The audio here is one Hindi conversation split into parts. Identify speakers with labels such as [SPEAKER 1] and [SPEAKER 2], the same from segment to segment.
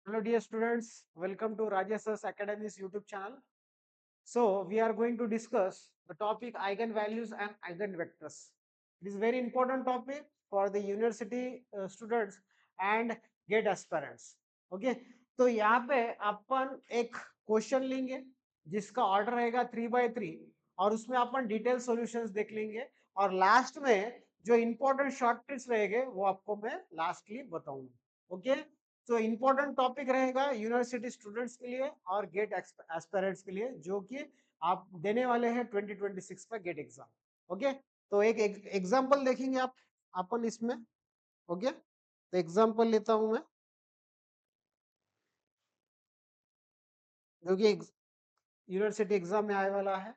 [SPEAKER 1] Hello dear students, welcome to Rajas Academy's YouTube channel. So we are going to discuss the topic eigenvalues and eigenvectors. It is very important topic for the university students and GATE aspirants. Okay, तो यहाँ पे अपन एक क्वेश्चन लेंगे जिसका ऑर्डर रहेगा 3x3 और उसमें अपन डिटेल सॉल्यूशंस देख लेंगे और लास्ट में जो इंपॉर्टेंट शॉर्ट ट्रिक्स रहेंगे वो आपको मैं लास्टली बताऊंगा. ओके, तो इम्पोर्टेंट टॉपिक रहेगा यूनिवर्सिटी स्टूडेंट्स के लिए और गेट एस्पिरेंट्स के लिए जो कि आप देने वाले हैं 2026 का गेट एग्जाम. ओके, तो एक एग्जांपल देखेंगे आप अपन इसमें. ओके, तो एग्जांपल लेता हूं मैं जो कि यूनिवर्सिटी एग्जाम में आने वाला है.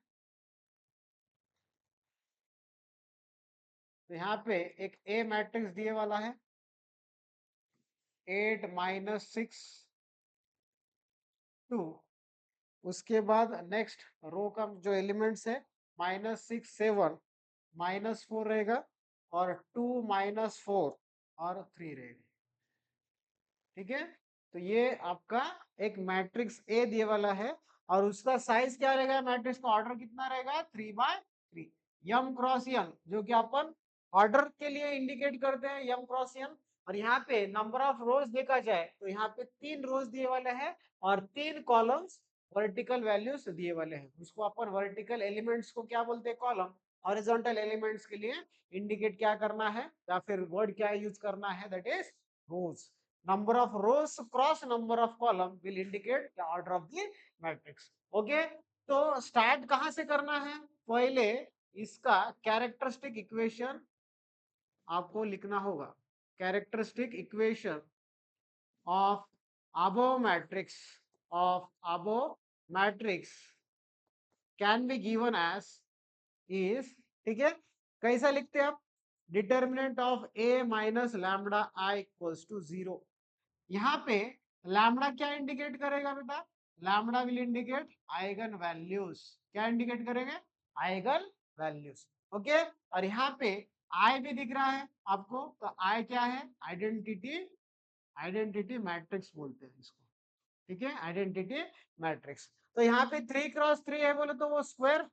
[SPEAKER 1] तो यहाँ पे एक ए मैट्रिक्स दिए वाला है 8 - 6 2. उसके बाद नेक्स्ट रो का जो एलिमेंट्स है -6 7 -4 रहेगा और 2 -4 और 3 रहेगा. ठीक है, तो ये आपका एक मैट्रिक्स ए दिए वाला है और उसका साइज क्या रहेगा, मैट्रिक्स का ऑर्डर कितना रहेगा 3x3 यम क्रॉस यन जो कि अपन ऑर्डर के लिए इंडिकेट करते हैं यम क्रॉस यन. और यहाँ पे नंबर ऑफ रोज देखा जाए तो यहाँ पे 3 रोज दिए वाले हैं और 3 कॉलम्स वर्टिकल वैल्यूज दिए वाले हैं. उसको अपन वर्टिकल एलिमेंट्स को क्या बोलते हैं, कॉलम. हॉरिजॉन्टल एलिमेंट्स के लिए इंडिकेट क्या करना है या फिर वर्ड क्या यूज करना है, that is rows. Number of rows cross number of column will indicate the order of the matrix. Okay, तो स्टार्ट कहां से करना है, पहले इसका कैरेक्टरिस्टिक इक्वेशन आपको लिखना होगा. Characteristic equation of above matrix can be given as is. ठीक है, कैसा लिखते हैं आप, determinant of a minus lambda i equals to 0. यहाँ पे लैम्बडा क्या इंडिकेट करेगा बेटा, lambda will indicate eigen values. क्या इंडिकेट करेंगे, आइगन वैल्यूज. ओके, और यहाँ पे आई भी दिख रहा है आपको, तो आई क्या है, आइडेंटिटी मैट्रिक्स बोलते हैं इसको. ठीक है, आइडेंटिटी मैट्रिक्स. तो यहाँ पे 3x3 है बोले तो वो स्क्वायर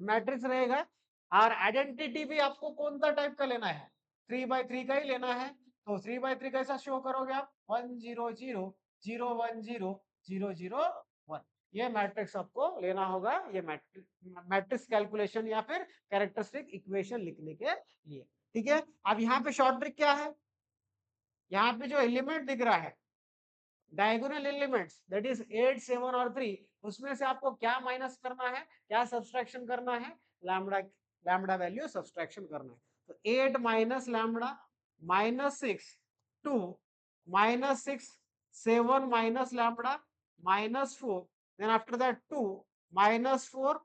[SPEAKER 1] मैट्रिक्स रहेगा. और आइडेंटिटी भी आपको कौन सा टाइप का लेना है, 3x3 का ही लेना है. तो 3x3 कैसा शो करोगे आप, 1 0 0 0 1 0 0 0 1. ये मैट्रिक्स आपको लेना होगा, ये मैट्रिक्स कैलकुलेशन या फिर कैरेक्टरिस्टिक इक्वेशन लिखने के लिए. ठीक है, अब यहाँ पे शॉर्ट ट्रिक क्या है, यहाँ पे जो एलिमेंट दिख रहा है डायगोनल एलिमेंट्स दैट इज 8 7 और 3, उसमें से आपको क्या माइनस करना है, क्या सब्सट्रैक्शन करना है, लैम्बडा लैम्बडा वैल्यू सब्सट्रैक्शन करना है. तो 8 minus lambda -6 2 -6 7 minus lambda -4, then after that 2 -4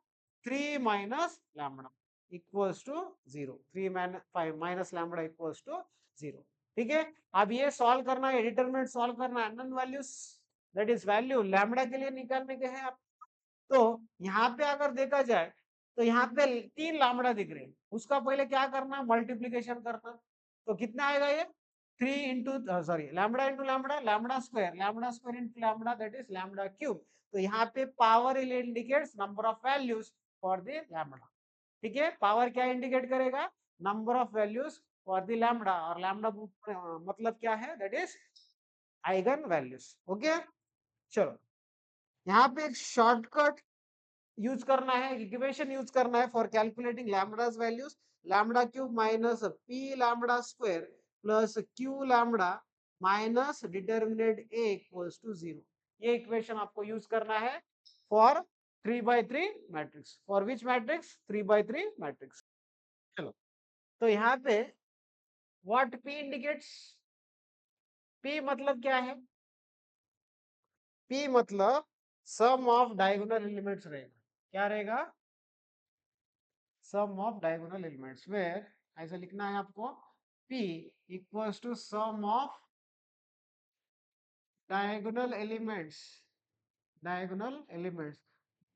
[SPEAKER 1] 3 minus lambda equals to 0. 3 5 minus lambda equals to 0. ठीक है, अब ये सॉल्व करना है, डिटरमिनेंट सॉल्व करना है, unknown values that is value lambda के लिए निकालने के हैं आप. तो यहाँ पे अगर देखा जाए तो यहाँ पे 3 लैम्बडा दिख रहे हैं, उसका पहले क्या करना, मल्टीप्लीकेशन करना. तो कितना आएगा ये 3 into sorry lambda into lambda, lambda square into lambda that is lambda cube. तो यहाँ पे power indicates number of values for the lambda. ठीक है, पावर क्या इंडिकेट करेगा, number of values for the lambda. और लैम्बडा मतलब क्या है, that is eigen values. Okay, चलो यहाँ पे एक शॉर्टकट यूज करना है, इक्वेशन यूज करना है for calculating lambdas values. Lambda cube minus P lambda square plus Q lambda minus determinant A equals to 0. ये इक्वेशन आपको यूज करना है for 3x3 matrix. For which matrix, 3x3 matrix. चलो, तो यहाँ पे व्हाट पी इंडिकेट्स, पी मतलब क्या है, पी मतलब सम ऑफ डायगोनल एलिमेंट्स रहेगा. क्या रहेगा, sum of diagonal elements. Where ऐसा लिखना है आपको, p equals to sum of diagonal elements.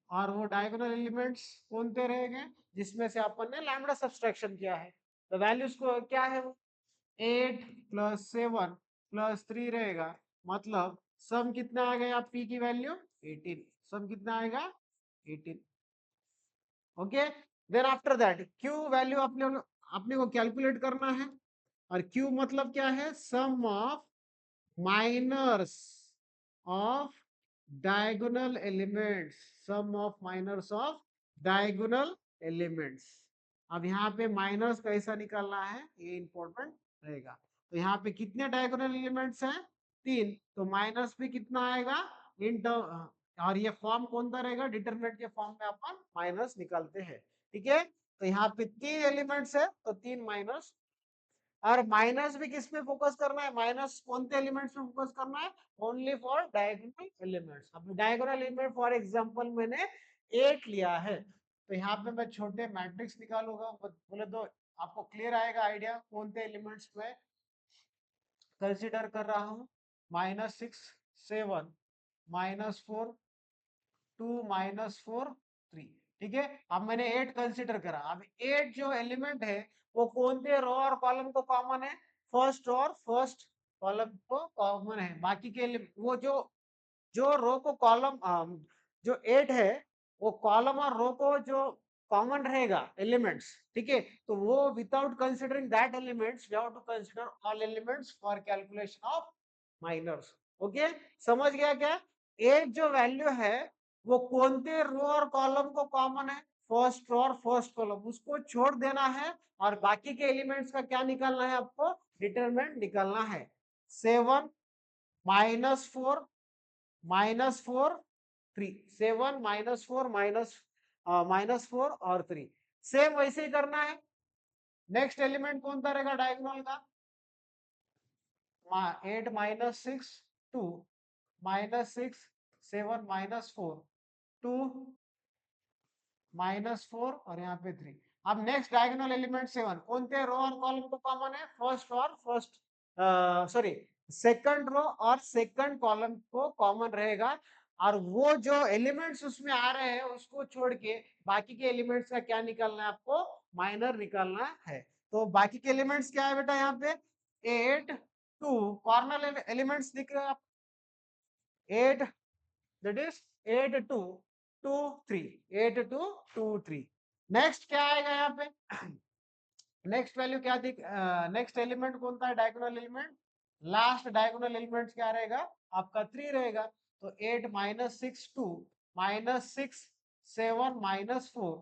[SPEAKER 1] और वो डायगोनल एलिमेंट्स कौन से रहेंगे, जिसमें से अपन ने लैम्बडा सब्सट्रैक्शन किया है. तो वैल्यूज को क्या है वो 8 + 7 + 3 रहेगा, मतलब सम कितना आ गया पी की वैल्यू 18, सम कितना आएगा 18। Okay, then after that Q value अपने को कैलकुलेट करना है, और क्यू मतलब क्या है, sum of minors of diagonal elements, sum of minors of diagonal elements. अब यहाँ पे माइनस कैसा निकालना है ये इंपॉर्टेंट रहेगा। तो यहाँ पे कितने डायगोनल एलिमेंट्स हैं, 3, तो माइनस भी कितना आएगा इन टर्म, और ये फॉर्म कौन सा रहेगा, डिटरमिनेंट के फॉर्म में अपन माइनस निकालते हैं। ठीक है, तो यहाँ पे 3 एलिमेंट्स है तो 3 माइनस, और माइनस भी किस पे फोकस करना है, माइनस कौन से एलिमेंट्स पे फोकस करना है, ओनली फॉर डायगोनल एलिमेंट्स। अब डायगोनल एलिमेंट फॉर एग्जांपल मैंने 8 लिया है, तो यहाँ पे मैं छोटे मैट्रिक्स निकालूंगा, बोले तो आपको क्लियर आएगा आइडिया कौन से एलिमेंट्स में कंसिडर कर रहा हूँ। -6 7 -4 2 -4 3। ठीक है, अब मैंने 8 कंसिडर करा। अब 8 जो एलिमेंट है वो कौन से रो और कॉलम को कॉमन है, फर्स्ट और फर्स्ट कॉलम को कॉमन है। बाकी के वो जो जो रो को कॉलम जो 8 है वो कॉलम और रो को जो कॉमन रहेगा एलिमेंट्स, ठीक है, तो वो without considering that elements we have to consider all elements for calculation of minors. Okay, समझ गया क्या, एक जो वैल्यू है वो कौन से रो और कॉलम को कॉमन है, फर्स्ट रो और फर्स्ट कॉलम, उसको छोड़ देना है, और बाकी के एलिमेंट्स का क्या निकालना है, आपको डिटरमिनेंट निकालना है। 7 -4 -4 3, 7 -4 -4 और 3, सेम वैसे ही करना है। नेक्स्ट एलिमेंट कौन सा रहेगा डायगोनल का, 8 -6 2 -6 7 -4 2 -4 और यहाँ पे 3। अब नेक्स्ट डायगोनल एलिमेंट 7 कौन से रो और कॉलम को कॉमन है, फर्स्ट और फर्स्ट सॉरी सेकंड रो और सेकंड कॉलम को कॉमन रहेगा, और वो जो एलिमेंट्स उसमें आ रहे हैं उसको छोड़ के बाकी के एलिमेंट्स का क्या निकालना है, आपको माइनर निकालना है। तो बाकी के एलिमेंट्स क्या है बेटा, यहाँ पे 8 2 कॉर्नर एलिमेंट्स दिख रहे हैं आप, 8 that is 8 2 2 3, 8 2 2 3। नेक्स्ट क्या आएगा यहाँ पे, नेक्स्ट वैल्यू क्या दिख, नेक्स्ट एलिमेंट कौन सा है diagonal element, last diagonal element क्या रहेगा आपका 3 रहेगा। तो 8 -6 2 -6 7 -4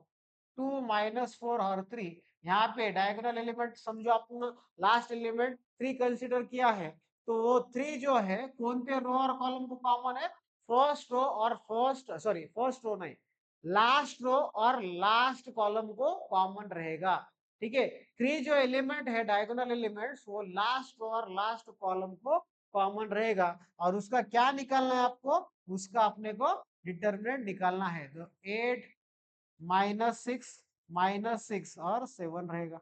[SPEAKER 1] 2 -4 और 3, यहाँ पे डायगोनल एलिमेंट समझो आपने लास्ट एलिमेंट 3 कंसीडर किया है, तो वो 3 जो है कौन से रो और कॉलम को कॉमन है, फर्स्ट रो और फर्स्ट रो नहीं, लास्ट रो और लास्ट कॉलम को कॉमन रहेगा। ठीक है, 3 जो एलिमेंट है डायगोनल एलिमेंट्स वो लास्ट रो और लास्ट कॉलम को कॉमन रहेगा, और उसका क्या निकालना है आपको, उसका अपने को डिटरमिनेंट निकालना है। तो 8 -6 -6 और 7 रहेगा।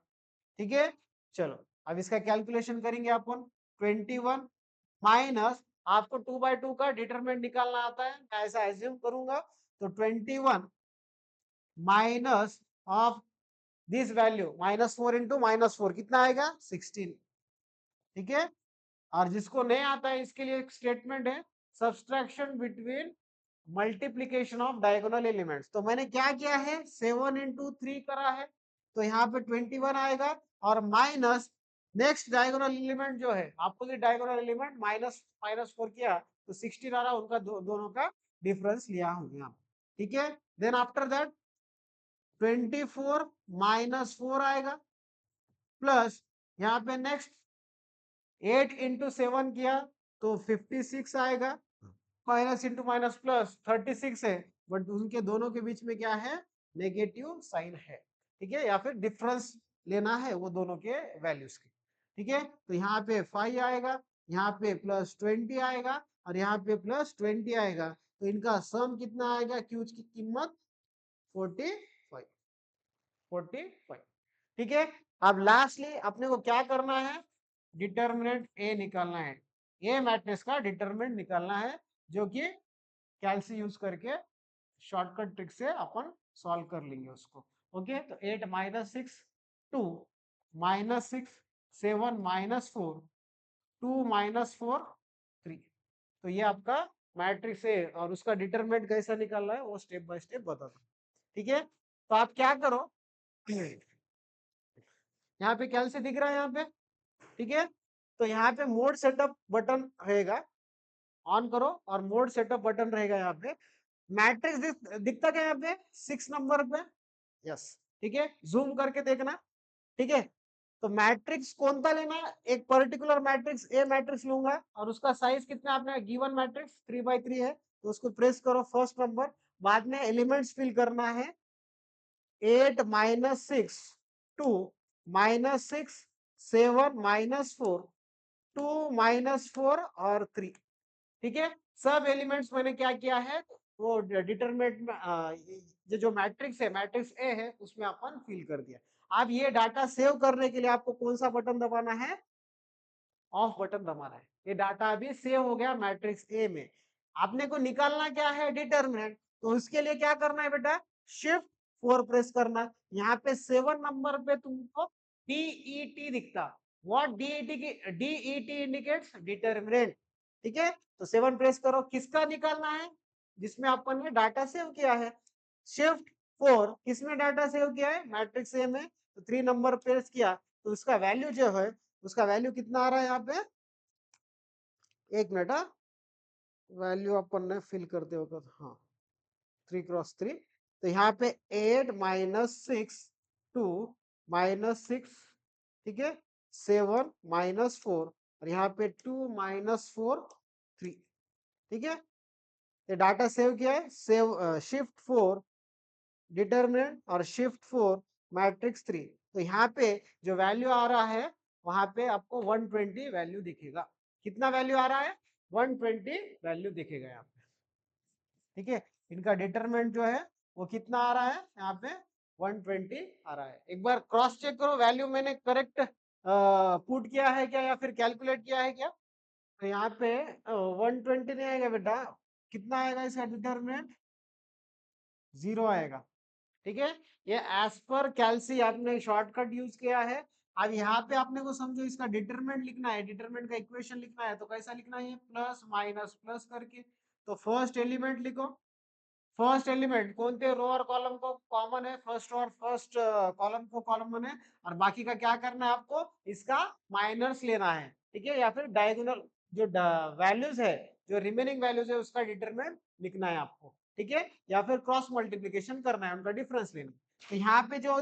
[SPEAKER 1] ठीक है, चलो अब इसका कैलकुलेशन करेंगे अपन। 21 माइनस, आपको 2/2 का डिटरमिनेंट निकालना आता है, मैं ऐसा एज्यूम करूंगा, तो 21 minus of this value -4 into -4 कितना आएगा 16। ठीक है, और जिसको नहीं आता है इसके लिए एक स्टेटमेंट है, subtraction between multiplication of diagonal elements. तो मैंने क्या किया है 7 इंटू 3 करा है, तो यहाँ पे 21 आएगा, और माइनस नेक्स्ट डायगोनल एलिमेंट जो है, अपोजिट डायगोनल एलिमेंट -4 किया तो 16 आ रहा, उनका दोनों का डिफरेंस लिया हूँ यहाँ। ठीक है, देन आफ्टर दैट 24 -4 आएगा, प्लस यहाँ पे नेक्स्ट 8 इंटू 7 किया तो 56 आएगा, माइनस इंटू माइनस प्लस 36 है, बट उनके दोनों के बीच में क्या है, नेगेटिव साइन है। ठीक है, या फिर डिफरेंस लेना है वो दोनों के वैल्यूज के। ठीक है, तो यहाँ पे 5 आएगा, यहाँ पे +20 आएगा, और यहाँ पे +20 आएगा, तो इनका सम कितना आएगा, क्यूज की कीमत 45 45। ठीक है, अब लास्टली अपने को क्या करना है, डिटरमिनेंट ए निकालना है, ए मैट्रिक्स का डिटरमिनेंट निकालना है, जो कि कैलसी यूज करके शॉर्टकट ट्रिक से अपन सॉल्व कर लेंगे उसको। ओके, तो 8 -6 2 -6 7 -4 2 -4 3। तो ये आपका मैट्रिक्स है और उसका डिटरमिनेंट कैसा निकालना है वो स्टेप बाय स्टेप बताता हूँ। ठीक है, तो आप क्या करो, यहाँ पे कैसे दिख रहा है यहाँ पे, ठीक है, तो यहाँ पे मोड सेटअप बटन रहेगा, ऑन करो और मोड सेटअप बटन रहेगा यहाँ पे। मैट्रिक्स दिखता क्या यहाँ पे 6 नंबर पे, यस, ठीक है, जूम करके देखना, ठीक है। तो मैट्रिक्स कौन सा लेना, एक पर्टिकुलर मैट्रिक्स ए मैट्रिक्स लूंगा और उसका साइज कितना, आपने गिवन मैट्रिक्स 3 by 3 है, तो उसको प्रेस करो फर्स्ट नंबर, बाद में एलिमेंट्स फिल करना है 8 - 6 2 -6 7 -4 2 -4 और 3, ठीक है। सब एलिमेंट्स मैंने क्या किया है, वो डिटरमिनेंट ये जो मैट्रिक्स है, मैट्रिक्स ए है, उसमें अपन फिल कर दिया। अब ये डाटा सेव करने के लिए आपको कौन सा बटन दबाना है, ऑफ बटन दबाना है। ये डाटा अभी सेव हो गया मैट्रिक्स ए में। आपने को निकालना क्या है, डिटरमिनेंट, तो उसके लिए क्या करना है बेटा, शिफ्ट 4 प्रेस करना। यहाँ पे 7 नंबर पे तुमको डीईटी दिखता, व्हाट डीईटी की, डीईटी इंडिकेट्स डिटरमिनेंट, ठीक है। तो 7 प्रेस करो, किसका निकालना है, जिसमें अपन ने डाटा सेव किया है। शिफ्ट 4 किसमें डाटा सेव किया है, मैट्रिक्स ए में, तो 3 नंबर प्रेस किया, तो उसका वैल्यू जो है, उसका वैल्यू कितना आ रहा है यहाँ पे, एक मिनट, वैल्यू अपन ने फिल करते वक्त, हाँ 3 × 3, तो यहाँ पे 8 - 6 2 -6, ठीक है, 7 -4 और यहाँ पे 2 -4 3, ठीक है। ये डाटा सेव किया है, सेव शिफ्ट 4 डिटरमिनेंट और शिफ्ट 4 मैट्रिक्स 3, तो यहाँ पे जो वैल्यू आ रहा है वहां पे आपको 120 वैल्यू दिखेगा। कितना वैल्यू आ रहा है, 120 वैल्यू दिखेगा यहाँ पे, ठीक है। इनका डिटरमिनेंट जो है वो कितना आ रहा है, यहाँ पे 120 आ रहा है। एक बार क्रॉस चेक करो वैल्यू मैंने करेक्ट पुट किया है क्या या फिर कैलकुलेट किया है क्या। तो यहाँ पे 120 नहीं आएगा बेटा, कितना आएगा इसका डिटरमिनेंट, 0 आएगा, ठीक है। ये एज पर कैलसी आपने शॉर्टकट यूज किया है। अब यहाँ पे आपने को समझो इसका डिटरमिनेंट लिखना है, डिटरमिनेंट का इक्वेशन लिखना है, तो कैसा लिखना है, प्लस माइनस प्लस करके। तो फर्स्ट एलिमेंट लिखो, फर्स्ट एलिमेंट कौन थे, रो और कॉलम को कॉमन है, फर्स्ट और फर्स्ट कॉलम को कॉमन है, और बाकी का क्या करना है आपको, इसका माइनस लेना है, ठीक है, या फिर डायगोनल जो वैल्यूज है, जो रिमेनिंग वैल्यूज है उसका डिटरमिनेंट लिखना है आपको, ठीक है, या फिर क्रॉस मल्टीप्लीकेशन करना है, उनका डिफरेंस लेना। तो यहाँ पे जो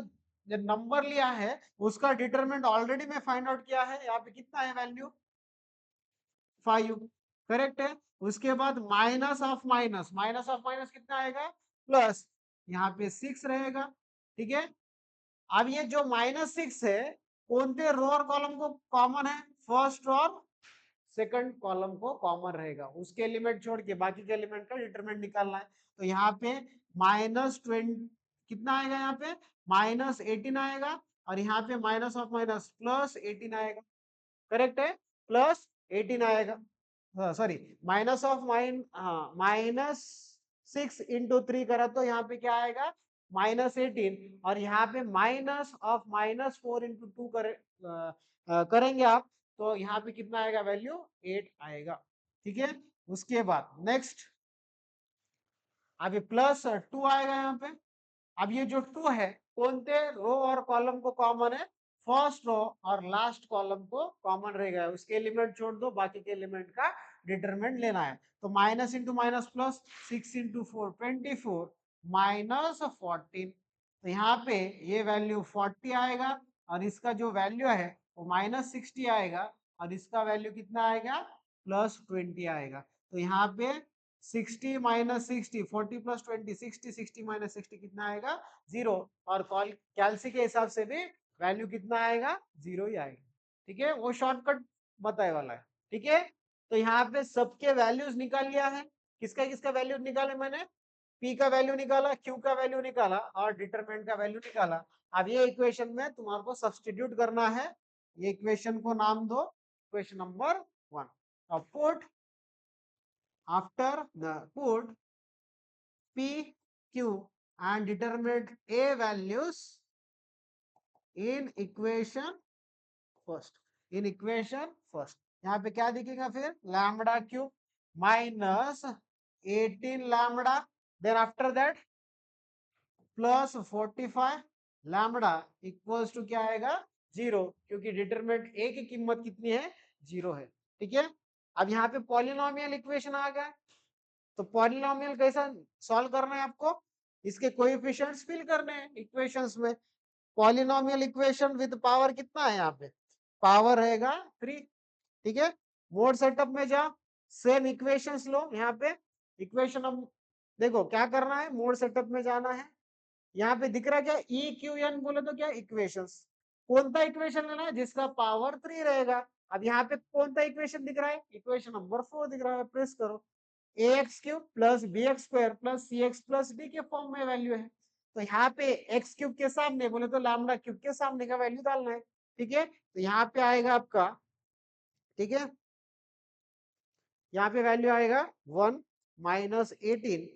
[SPEAKER 1] नंबर लिया है उसका डिटरमिनेंट ऑलरेडी मैं फाइंड आउट किया है, यहाँ पे कितना है वैल्यू 5, करेक्ट है। उसके बाद minus of minus, minus of minus कितना आएगा, प्लस, यहाँ पे 6 रहेगा, ठीक है। अब ये जो -6 है कौन से रो और कॉलम को कॉमन है, फर्स्ट और सेकंड कॉलम को कॉमन रहेगा, उसके एलिमेंट छोड़ के बाकी के एलिमेंट का डिटरमिनेंट निकालना है। तो यहाँ पे -20 कितना आएगा, यहाँ पे -18 आएगा, और यहाँ पे माइनस ऑफ माइनस +18 आएगा, करेक्ट है, +18 आएगा, सॉरी, माइनस ऑफ -6 × 3 करा तो यहाँ पे क्या आएगा, -18, और यहाँ पे -4 × 2 करेंगे आप, तो यहाँ पे कितना आएगा वैल्यू 8 आएगा, ठीक है। उसके बाद नेक्स्ट अभी +2 आएगा यहाँ पे। अब ये जो 2 है कौन से रो और कॉलम को कॉमन है, फर्स्ट रो और लास्ट कॉलम को कॉमन रहेगा, उसके एलिमेंट छोड़ दो, बाकी के एलिमेंट का डिटरमिनेंट लेना है। तो माइनस इंटू माइनस प्लस, 6 × 4 24 -14, तो यहाँ पे ये वैल्यू 40 आएगा, और इसका जो वैल्यू है वो -60 आएगा, और इसका वैल्यू कितना आएगा, +20 आएगा। तो यहाँ पे 60 - 60 40 + 20 60 60 - 60 कितना आएगा, 0, और कैलसी के हिसाब से भी वैल्यू कितना आएगा, 0 ही आएगा, ठीक है। वो शॉर्टकट बताए वाला है, ठीक है। तो यहाँ पे सबके वैल्यूज निकाल लिया है, किसका किसका वैल्यू निकाले मैंने, पी का वैल्यू निकाला, क्यू का वैल्यू निकाला, और डिटरमिनेंट का वैल्यू निकाला। अब ये इक्वेशन में तुम्हारे को सब्स्टिट्यूट करना है, ये इक्वेशन को नाम दो इक्वेशन नंबर 1। अब put after the put P, Q and determinate A values in equation first, in equation first। यहाँ पे क्या दिखेगा फिर, lambda cube, minus 18 lambda, then after that plus 45 lambda equals to क्या आएगा 0, क्योंकि डिटरमिनेंट ए की कीमत कितनी है 0 है। ठीक है, अब यहाँ पे पॉलिनोमियल इक्वेशन आ गया, तो पॉलिनोमियल कैसा सॉल्व करना है आपको, इसके कोएफिशिएंट्स फिल करने हैं इक्वेशंस में। पॉलिनोमियल इक्वेशन विद पावर कितना है, यहाँ पे पावर रहेगा 3। ठीक है, मोड सेटअप में जाओ, सेम इक्वेशंस लो, यहाँ पे इक्वेशन अब देखो क्या करना है, मोड सेटअप में जाना है। यहाँ पे दिख रहा है क्या, ई क्यू एन बोले तो क्या इक्वेशंस, कौन सा इक्वेशन लेना है जिसका पावर 3 रहेगा। अब यहाँ पे कौन सा इक्वेशन दिख रहा है, इक्वेशन नंबर 4 दिख रहा है, प्रेस करो। A X cube plus B X square plus C X plus D के फॉर्म में वैल्यू है, तो यहाँ पे एक्स क्यूब के सामने बोले तो लैम्बडा क्यूब के सामने का वैल्यू डालना है। ठीक है, तो यहाँ पे आएगा आपका, ठीक है, यहाँ पे वैल्यू आएगा 1 माइनस 18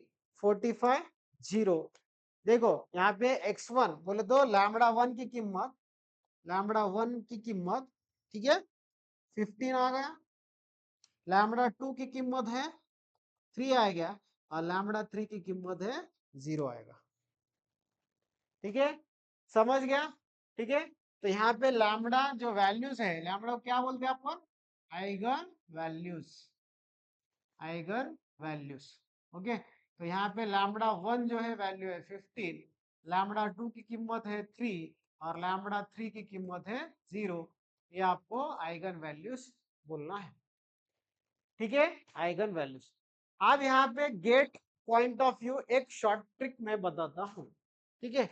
[SPEAKER 1] 45 0। देखो यहाँ पे x1 बोले तो लैम्बडा 1 की कीमत, लैम्बडा 1 की कीमत, ठीक है 15 आ गया, लैम्बडा 2 की कीमत है 3 आ गया, और लैम्बडा 3 की कीमत है 0 आएगा। ठीक है, समझ गया। ठीक है, तो यहाँ पे लैम्बडा जो वैल्यूज है, लैम्बडा क्या बोलते हैं अपन, eigen values, eigen values. Okay, तो यहाँ पे लैम्बडा 1 जो है वैल्यू है 15, लैम्बडा 2 की कीमत है 3, और लैम्बडा 3 की कीमत है 0। ये आपको आइगन वैल्यूज बोलना है। ठीक है, आइगन वैल्यूज। अब यहाँ पे गेट पॉइंट ऑफ व्यू एक शॉर्ट ट्रिक मैं बताता हूँ। ठीक है,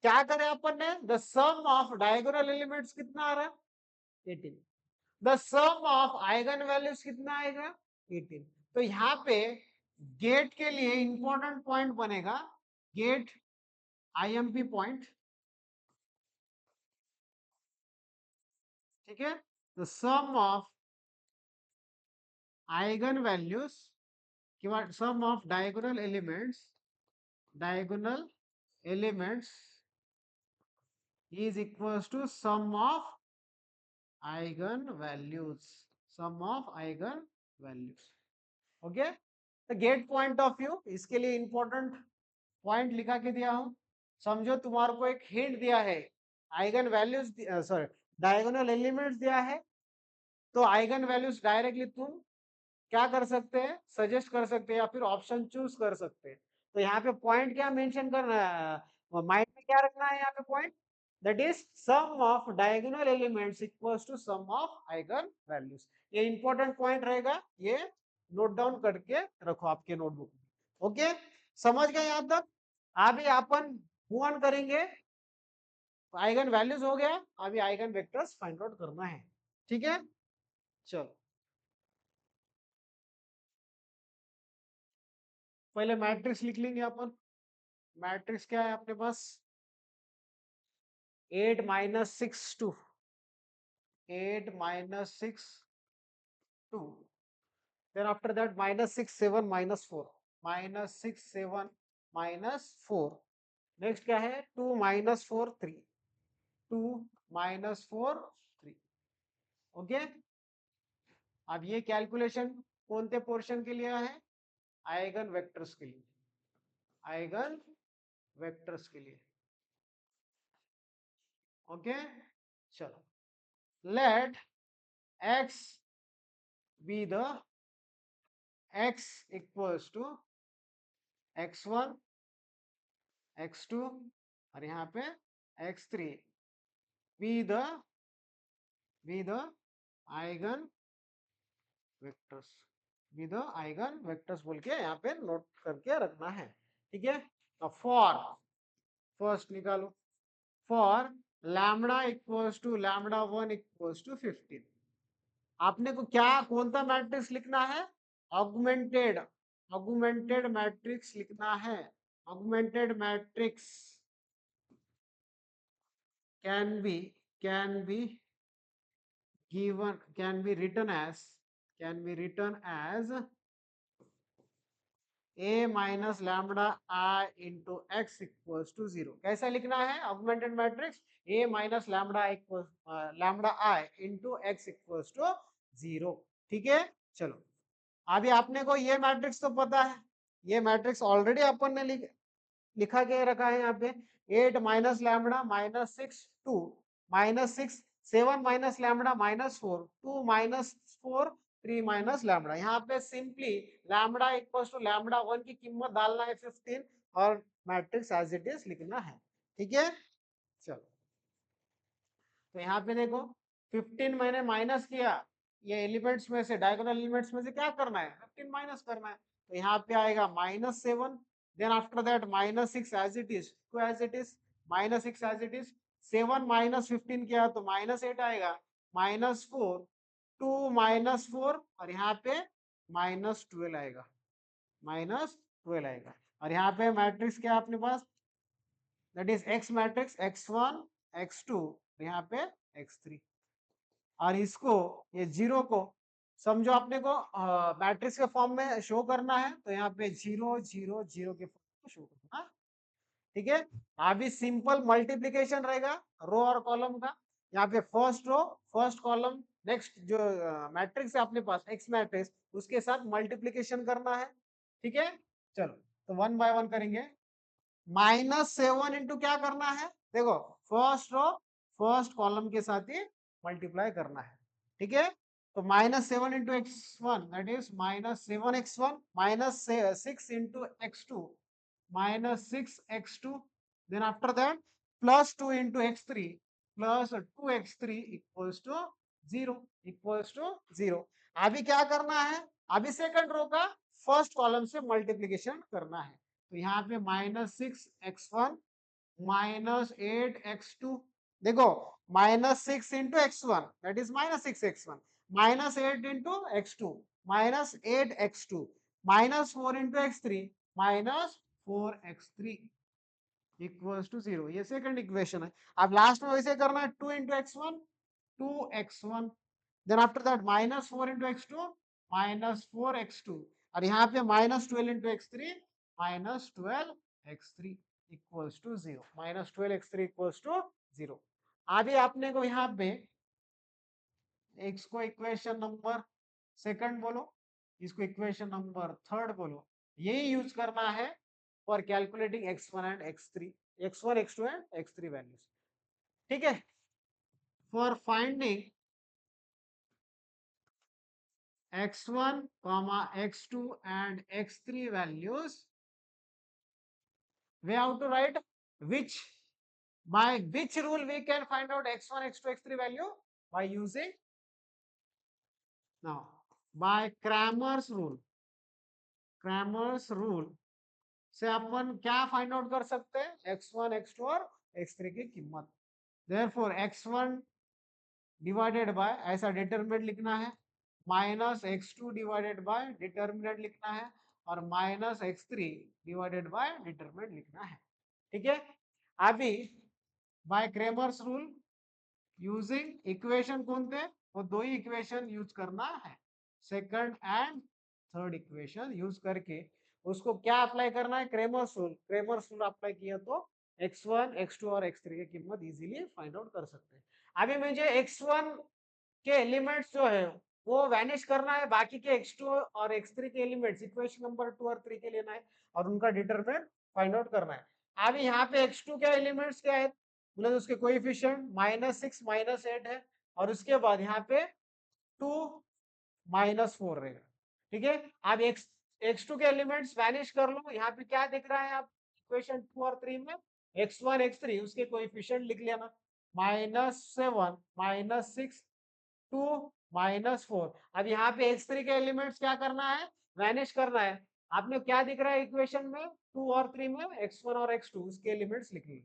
[SPEAKER 1] क्या करें अपन ने, the sum of diagonal elements कितना आ रहा है 18, the sum of eigen values कितना आएगा 18। तो यहाँ पे गेट के लिए इंपॉर्टेंट पॉइंट बनेगा गेट आईएमपी पॉइंट। ठीक है, the sum of eigen values किंवा sum of diagonal elements, diagonal elements is equals to sum of eigen values, sum of eigen values। Okay, तो गेट पॉइंट ऑफ व्यू, इसके लिए इंपॉर्टेंट पॉइंट लिखा के दिया हूं। समझो तुम्हारे को एक हिंट दिया है, eigen values sorry diagonal elements दिया है, तो आइगन वैल्यूज डायरेक्टली तुम क्या कर सकते हैं, सजेस्ट कर सकते हैं या फिर ऑप्शन चूज कर सकते हैं। तो यहाँ पे पॉइंट क्या मेंशन करना है, माइंड में क्या रखना है यहाँ पे point, that is sum of diagonal elements equals to sum of eigen values. ये इंपॉर्टेंट पॉइंट रहेगा, ये नोट डाउन करके रखो आपके नोटबुक में। ओके, समझ गए यहाँ तक। अभी अपन मूव ऑन करेंगे, आइगन वैल्यूज हो गया, अभी आइगन वेक्टर्स फाइंड आउट करना है। ठीक है, चलो पहले मैट्रिक्स लिख लेंगे अपन। मैट्रिक्स क्या है अपने पास, 8 minus 6 2, 8 minus 6 2, then after that minus 6 7 minus 4, minus 6 7 minus 4, next क्या है 2 माइनस 4 3, 2 माइनस 4 3। ओके, अब ये कैलकुलेशन कौन से पोर्शन के लिए है, आइगन वेक्टर्स के लिए, आइगन वेक्टर्स के लिए। ओके, चलो late x be the x equals to x1 x2 और यहाँ पे x3 be the eigen vectors, be the eigen vectors बोल के यहाँ पे नोट करके रखना है। ठीक है, अब फॉर फर्स्ट निकालो, for lambda equals to lambda 1 equals to 15, आपने को क्या कौन सा मैट्रिक्स लिखना है, ऑगमेंटेड, ऑगमेंटेड मैट्रिक्स लिखना है। Augmented matrix can be given, can be written as, can be written as a minus lambda I into x equals to 0। कैसा लिखना है augmented matrix, a minus lambda equals lambda I into x equals to 0। ठीक है, चलो अभी आपने को ये मैट्रिक्स तो पता है, ये मैट्रिक्स ऑलरेडी अपन ने लिखा के रखा है यहाँ पे 8 minus lambda minus 6 2 minus 6 7 minus lambda minus 4 2 minus 4 3 minus lambda. यहाँ पे simply lambda equal to lambda 1 की कीमत डालना है 15 और मैट्रिक्स एज इट इज लिखना है। ठीक है, चलो तो यहाँ पे देखो 15 मैंने माइनस किया, ये एलिमेंट्स में से डायगोनल एलिमेंट्स में से क्या करना है 15 माइनस करना है, तो यहाँ पे आएगा -7, then after that -6 as it is, two as it is, -6 as it is, 7 minus 15 किया तो -8 आएगा, -4 2 -4 और यहाँ पे -12 आएगा, -12 आएगा। और यहाँ पे मैट्रिक्स क्या है अपने पास, that is X matrix x1 x2 यहाँ पे x3। और इसको ये जीरो को समझो अपने को मैट्रिक्स के फॉर्म में शो करना है, तो यहाँ पे 0 0 0 के फॉर्म में शो करना। ठीक है, अभी सिंपल मल्टीप्लीकेशन रहेगा रो और कॉलम का। यहाँ पे first row first column next जो मैट्रिक्स है अपने पास एक्स मैट्रिक्स उसके साथ मल्टीप्लीकेशन करना है। ठीक है, चलो तो वन बाय वन करेंगे। -7 इंटू क्या करना है, देखो फर्स्ट रो फर्स्ट कॉलम के साथ ही मल्टीप्लाई करना है। ठीक है, तो -7 into x1 that is -7x1 -6 into x2 -6x2, then after that +2 into x3 +2x3 equals to 0 equals to 0। अभी क्या करना है, अभी सेकंड रो का फर्स्ट कॉलम से मल्टीप्लिकेशन करना है, तो यहाँ पे -6x1 -8x2, देखो -6 into x1 that is -6x1 -8 into x2 -8x2 -4 into x3 -4x3 equals to 0। ये सेकंड इक्वेशन है। अब लास्ट में वैसे करना है 2 into x1 2x1, then after that -4 into x2 -4x2 और यहाँ पे -12 into x3 -12x3 equals to 0 -12x3 equals to 0। अभी आपने को यहाँ पे x को इक्वेशन नंबर सेकंड बोलो, इसको इक्वेशन नंबर थर्ड बोलो, यही यूज करना है for calculating x1 and x3 x1 x2 and x3 values. ठीक है, for finding x1 x2 and x3 values we have to write which, by which rule we can find out x1 x2 x3 value, by using now by Cramer's rule। Cramer's rule से अपन क्या फाइंड आउट कर सकते हैं x1 x2 और x3 की कीमत। देयरफॉर x1 डिवाइडेड बाय ऐसा डिटरमिनेंट लिखना है, -x2 डिवाइडेड बाय डिटरमिनेंट लिखना है और -x3 डिवाइडेड बाय डिटरमिनेंट लिखना है। ठीक है, अभी bye Cramer's rule using equation कौन थे, वो दो ही इक्वेशन यूज करना है, second and third equation use करके उसको क्या अप्लाई करना है, Cramer's rule. Cramer's rule apply किया तो x1 x2 और x3 की कीमत इजीली फाइंड आउट कर सकते हैं। अभी मुझे x1 के एलिमेंट्स जो है वो वैनिश करना है, बाकी के x2 और x3 के एलिमेंट्स इक्वेशन नंबर 2 और 3 के लेना है और उनका डिटरमिनेंट फाइंड आउट करना है। अभी यहाँ पे x2 के एलिमेंट्स क्या है, बोले तो उसके कोएफिशिएंट -6 -8 है और उसके बाद यहाँ पे 2 -4 रहेगा। ठीक है, अब x2 के एलिमेंट्स वैनिश कर लो, यहाँ पे क्या दिख रहा है आप इक्वेशन 2 और 3 में x1 x3 उसके कोएफिशिएंट लिख लेना, -7 -6 2 -4। अब यहाँ पे x3 के एलिमेंट्स क्या करना है, वैनिश करना है। आपने क्या दिख रहा है इक्वेशन में 2 और 3 में x1 और x2 उसके एलिमेंट्स लिख लिए,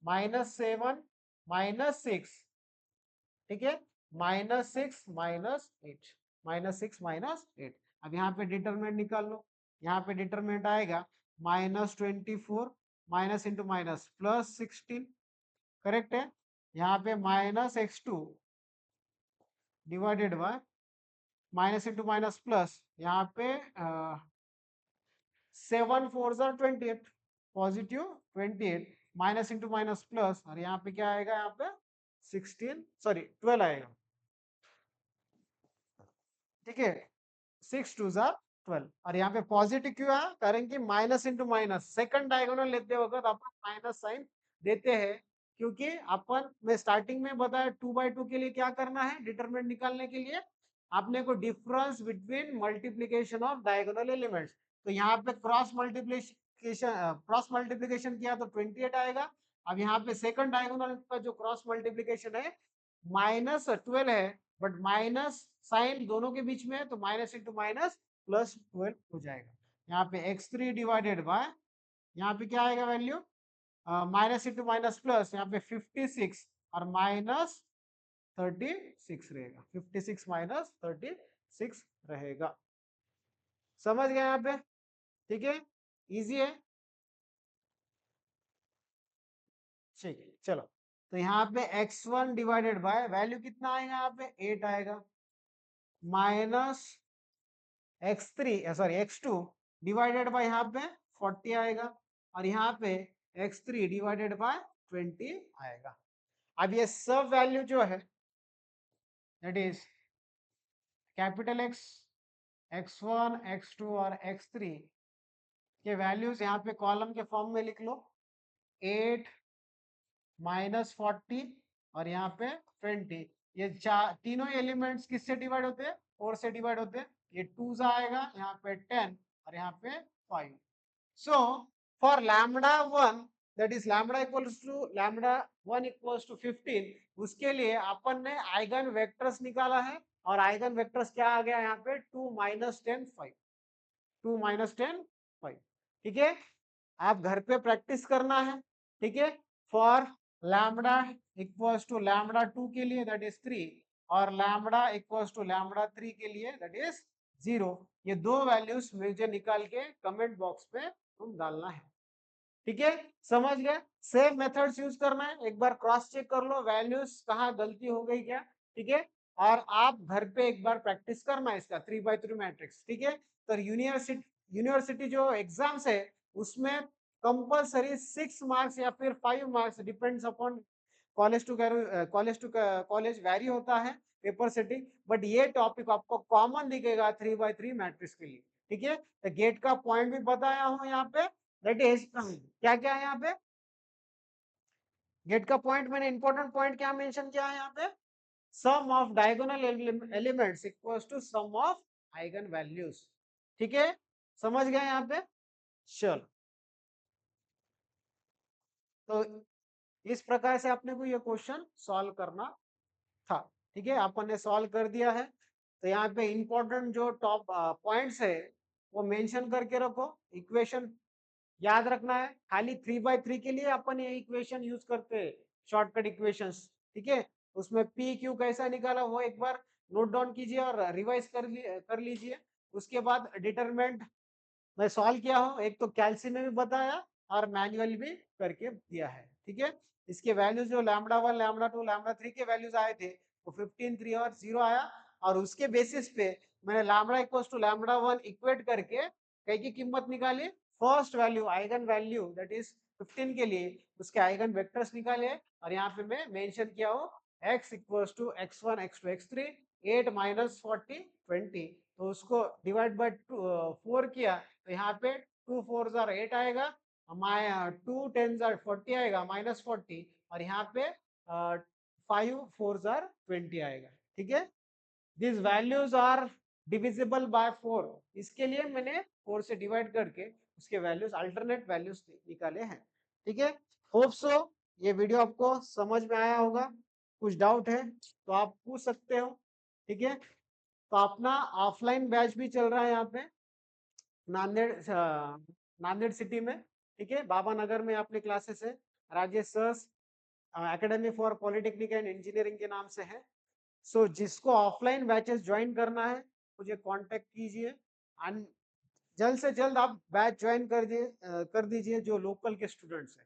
[SPEAKER 1] -7 -6, ठीक है, -6 -8 -6 -8। अब यहाँ पे डिटरमिनेंट निकाल लो, यहाँ पे डिटरमिनेंट आएगा -24 माइनस इंटू माइनस +16, करेक्ट है। यहाँ पे -x2 divided by minus into minus plus, यहाँ पे 7 4 28 positive 28 minus into minus plus और यहाँ पे क्या आएगा, यहाँ पे 12 आएगा। ठीक है, 6 2 जार 12 और यहाँ पे पॉजिटिव क्यों है? कारण कि minus into minus second diagonal लेते वक्त अपन माइनस साइन देते हैं, क्योंकि अपन मैं स्टार्टिंग में बताया 2/2 के लिए क्या करना है डिटरमिनेंट निकालने के लिए आपने को difference between multiplication of diagonal elements. तो यहाँ पे क्रॉस मल्टीप्लीकेशन किया तो 28 आएगा। अब यहाँ पे सेकंड डायगोनल का जो क्रॉस मल्टीप्लीकेशन है -12 है, बट माइनस साइन दोनों के बीच में है तो माइनस इंटू माइनस +12 हो जाएगा। यहाँ पे x3 डिवाइडेड बाय यहाँ पे क्या आएगा value minus into minus plus यहाँ पे 56 और -36 रहेगा। 56 -36 रहेगा। समझ गए यहाँ पे? ठीक है, इजी है। ठीक है, चलो तो यहाँ पे x1 डिवाइडेड बाय वैल्यू कितना आएगा? यहाँ पे 8 आएगा माइनस x2 डिवाइडेड बाय यहाँ पे 40 आएगा और यहाँ पे x3 डिवाइडेड बाय 20 आएगा। अब ये सब वैल्यू जो है that is capital X, x1, x2 और x3 के वैल्यूज यहाँ पे कॉलम के फॉर्म में लिख लो। 8 -40 और यहाँ पे 20। ये तीनों एलिमेंट्स किससे डिवाइड होते हैं? 4 से डिवाइड होते हैं। ये 2 आएगा, यहाँ पे 10 और यहाँ पे 5। So for lambda 1 that is lambda equals to lambda 1 equals to 15 उसके लिए अपन ने आइगन वेक्टर्स निकाला है और आइगन वेक्टर्स क्या आ गया यहाँ पे 2 - 10 5 2 - 10 5। ठीक है, आप घर पे प्रैक्टिस करना है। ठीक है, for lambda equals to lambda 2 के लिए दैट इज 3 और लैम्बडा इक्वल्स टू लैम्बडा 3 के लिए दैट इज 0। ये दो वैल्यूज मुझे निकाल के कमेंट बॉक्स पे तुम डालना है। ठीक है, समझ गए? सेम मेथड्स यूज करना है। एक बार क्रॉस चेक कर लो वैल्यूज कहाँ गलती हो गई क्या। ठीक है, और आप घर पे एक बार प्रैक्टिस करना है इसका 3x3 मैट्रिक्स। ठीक है, तो यूनिवर्सिटी जो एग्जाम्स है उसमें कंपलसरी 6 मार्क्स या फिर 5 marks depends upon college vary होता है पेपर सेटिंग, बट ये टॉपिक आपको कॉमन दिखेगा 3x3 मैट्रिक्स के लिए। ठीक है, तो गेट का पॉइंट भी बताया हूँ यहाँ पे दैट इज क्या क्या है यहाँ पे गेट का पॉइंट मैंने इंपॉर्टेंट पॉइंट क्या मेंशन किया है यहाँ पे sum of diagonal elements equals to sum of eigen values. ठीक है, समझ गए यहाँ पे? चलो, तो इस प्रकार से अपने को ये क्वेश्चन सॉल्व करना था। ठीक है, अपन ने सॉल्व कर दिया है। तो यहाँ पे इंपॉर्टेंट जो टॉप पॉइंट्स है वो मेंशन करके रखो। इक्वेशन याद रखना है, खाली 3x3 के लिए अपन ये इक्वेशन यूज करते हैं शॉर्टकट इक्वेशंस। ठीक है, उसमें पी क्यू कैसा निकाला वो एक बार नोट डाउन कीजिए और रिवाइज कर लीजिए। उसके बाद डिटरमिनेंट मैं सॉल्व किया हूँ, एक तो कैल्सी में भी बताया और मैनुअल भी करके दिया है। ठीक है, इसके वैल्यूज जो लैम्बडा 1 लैम्बडा 2 लैम्बडा 3 के वैल्यूज आए थे वो 15 3 और 0 आया और उसके बेसिस पे मैंने lambda equals to lambda 1 equate करके कई की कीमत निकाली। First value eigen value that is 15 के लिए उसके आइगन वेक्टर्स निकाले और यहाँ पे मैं मेंशन किया हूँ x equals to x1 x2 x3 8 -40 20। तो उसको डिवाइड बाय 4 किया तो यहाँ पे 2 4 8 आएगा, 2 10 40 आएगा -40 और यहाँ पे 5 4 20 आएगा। ठीक है, this values are divisible by 4, इसके लिए मैंने 4 से डिवाइड करके उसके वैल्यूज अल्टरनेट वैल्यूज निकाले हैं। ठीक है, होप सो ये वीडियो आपको समझ में आया होगा। कुछ डाउट है तो आप पूछ सकते हो। ठीक है, तो अपना ऑफलाइन बैच भी चल रहा है यहाँ पे नांदेड़ सिटी में। ठीक है, बाबा नगर में अपने क्लासेस है, Rajesh sir academy for polytechnic and engineering के नाम से है। सो जिसको ऑफलाइन बैचेस ज्वाइन करना है मुझे कांटेक्ट कीजिए एंड जल्द से जल्द आप बैच ज्वाइन कर दीजिए जो लोकल के स्टूडेंट्स हैं,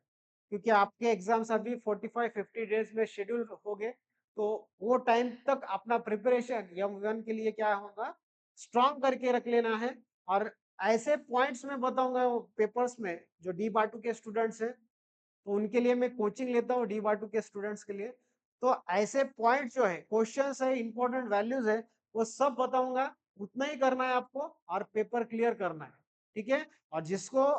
[SPEAKER 1] क्योंकि आपके एग्जाम्स अभी 45-50 डेज में शेड्यूल हो गए। तो वो टाइम तक अपना प्रिपरेशन M1 के लिए क्या होगा स्ट्रॉन्ग करके रख लेना है। और ऐसे पॉइंट्स में बताऊंगा पेपर्स में जो D/2 के स्टूडेंट्स हैं तो उनके लिए मैं कोचिंग लेता हूँ D/2 के स्टूडेंट्स के लिए। तो ऐसे पॉइंट जो है क्वेश्चंस है इंपॉर्टेंट वैल्यूज है वो सब बताऊंगा उतना ही करना है आपको और पेपर क्लियर करना है, ठीक है। और जिसको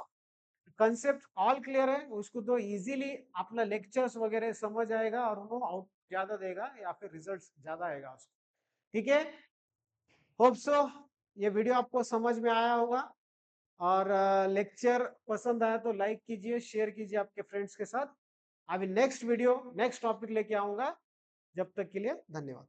[SPEAKER 1] कंसेप्ट ऑल क्लियर है उसको तो इजीली अपना लेक्चर्स वगैरह समझ आएगा और वो आउट ज्यादा देगा या फिर रिजल्ट्स ज्यादा आएगा उसको, ठीक है। होप सो ये वीडियो आपको समझ में आया होगा, और लेक्चर पसंद आया तो लाइक कीजिए, शेयर कीजिए आपके फ्रेंड्स के साथ। अभी नेक्स्ट वीडियो नेक्स्ट टॉपिक लेके आऊंगा, जब तक के लिए धन्यवाद।